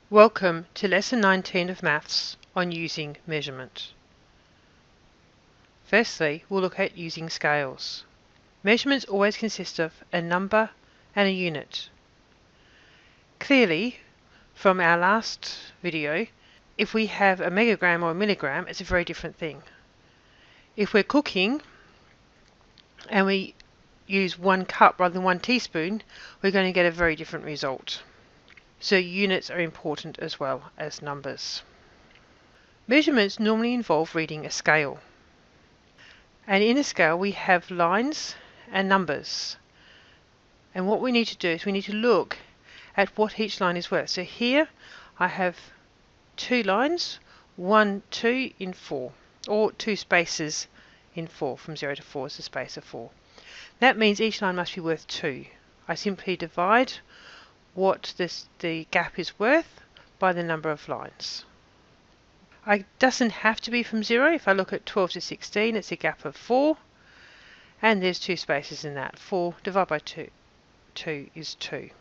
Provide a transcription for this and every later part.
Welcome to Lesson 19 of Maths on using measurement. Firstly, we'll look at using scales. Measurements always consist of a number and a unit. Clearly, from our last video, if we have a megagram or a milligram, it's a very different thing. If we're cooking and we use 1 cup rather than 1 teaspoon, we're going to get a very different result. So units are important as well as numbers. Measurements normally involve reading a scale. And in a scale we have lines and numbers. And what we need to do is we need to look at what each line is worth. So here I have 2 lines, 1, 2 in 4, or 2 spaces in 4. From 0 to 4 is a space of 4. That means each line must be worth 2. I simply divide what the gap is worth by the number of lines. It doesn't have to be from 0. If I look at 12 to 16, it's a gap of 4, and there's 2 spaces in that. 4 divided by 2 is 2.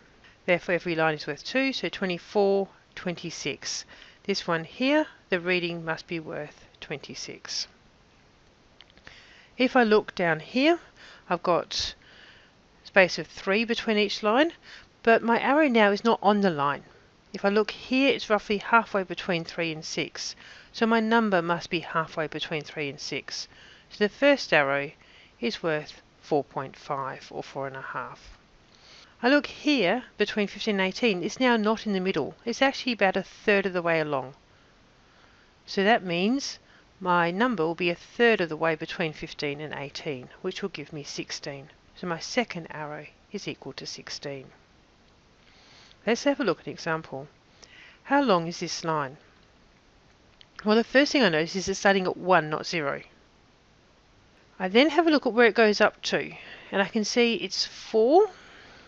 Therefore, every line is worth 2, so 24, 26. This one here, the reading must be worth 26. If I look down here, I've got a space of 3 between each line, but my arrow now is not on the line. If I look here, it's roughly halfway between 3 and 6. So my number must be halfway between 3 and 6. So the first arrow is worth 4.5 or 4.5. I look here between 15 and 18. It's now not in the middle. It's actually about a third of the way along. So that means my number will be a third of the way between 15 and 18, which will give me 16. So my second arrow is equal to 16. Let's have a look at an example. How long is this line? Well, the first thing I notice is it's starting at 1, not 0. I then have a look at where it goes up to, and I can see it's 4,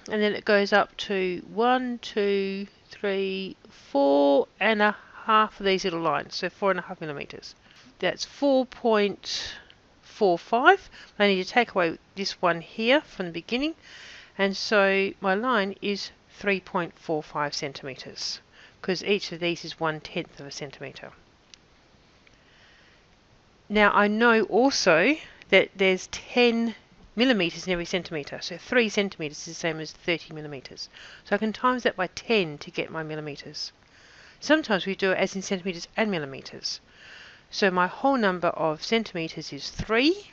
and then it goes up to 1, 2, 3, 4 and a half of these little lines, so 4.5 millimeters. That's 4.45. I need to take away this one here from the beginning, and so my line is 3.45 centimeters, because each of these is 1/10 of a centimeter. Now I know also that there's 10 millimeters in every centimeter, so 3 centimeters is the same as 30 millimeters. So I can times that by 10 to get my millimeters. Sometimes we do it as in centimeters and millimeters. So my whole number of centimeters is 3,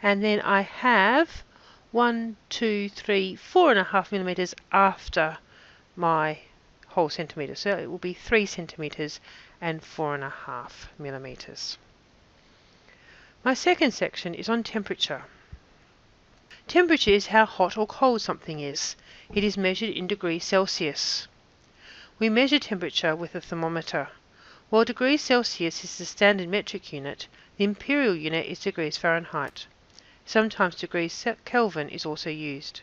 and then I have 1, 2, 3, 4.5 millimeters after my whole centimeter. So it will be 3 centimeters and 4.5 millimeters. My second section is on temperature. Temperature is how hot or cold something is. It is measured in degrees Celsius. We measure temperature with a thermometer. While degrees Celsius is the standard metric unit, the imperial unit is degrees Fahrenheit. Sometimes degrees Kelvin is also used.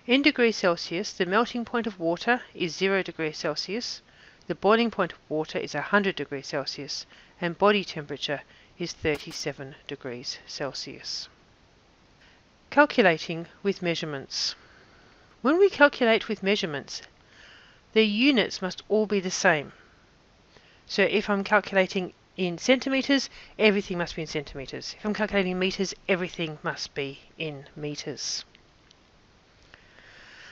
In degrees Celsius, the melting point of water is 0 degrees Celsius, the boiling point of water is 100 degrees Celsius, and body temperature is 37 degrees Celsius. Calculating with measurements. When we calculate with measurements, the units must all be the same. So if I'm calculating in centimeters, everything must be in centimeters. If I'm calculating meters, everything must be in meters.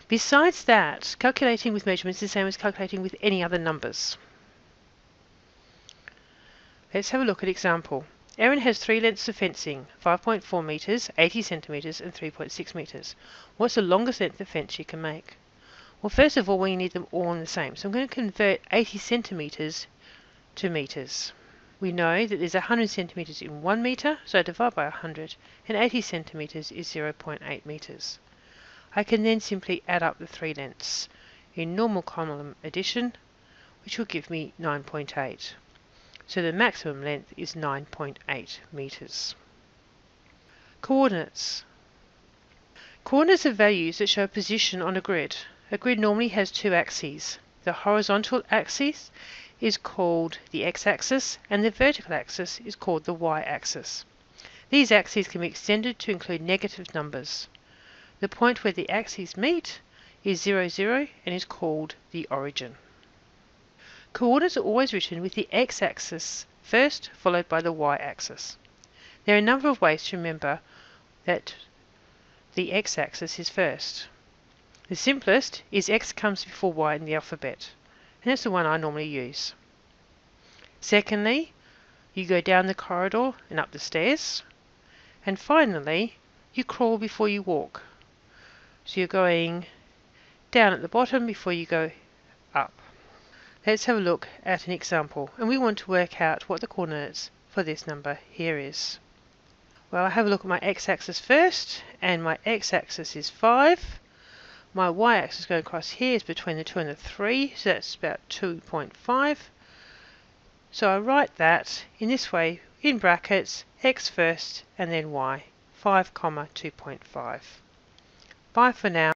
Besides that, calculating with measurements is the same as calculating with any other numbers. Let's have a look at example. Erin has 3 lengths of fencing, 5.4 meters, 80 centimeters, and 3.6 meters. What's the longest length of fence she can make? Well, first of all, we need them all in the same. So I'm going to convert 80 centimeters to meters. We know that there's 100 centimeters in 1 meter, so I divide by 100, and 80 centimeters is 0.8 meters. I can then simply add up the 3 lengths in normal column addition, which will give me 9.8. So the maximum length is 9.8 meters. Coordinates. Coordinates are values that show a position on a grid. A grid normally has 2 axes. The horizontal axis is called the x-axis, and the vertical axis is called the y-axis. These axes can be extended to include negative numbers. The point where the axes meet is 0, 0 and is called the origin. Coordinates are always written with the x-axis first, followed by the y-axis. There are a number of ways to remember that the x-axis is first. The simplest is x comes before y in the alphabet, and that's the one I normally use. Secondly, you go down the corridor and up the stairs. And finally, you crawl before you walk. So you're going down at the bottom before you go up. Let's have a look at an example, and we want to work out what the coordinates for this number here is. Well, I have a look at my x-axis first, and my x-axis is 5. My y-axis going across here is between the 2 and the 3, so that's about 2.5. So I write that in this way, in brackets, x first and then y, 5, 2.5. Bye for now.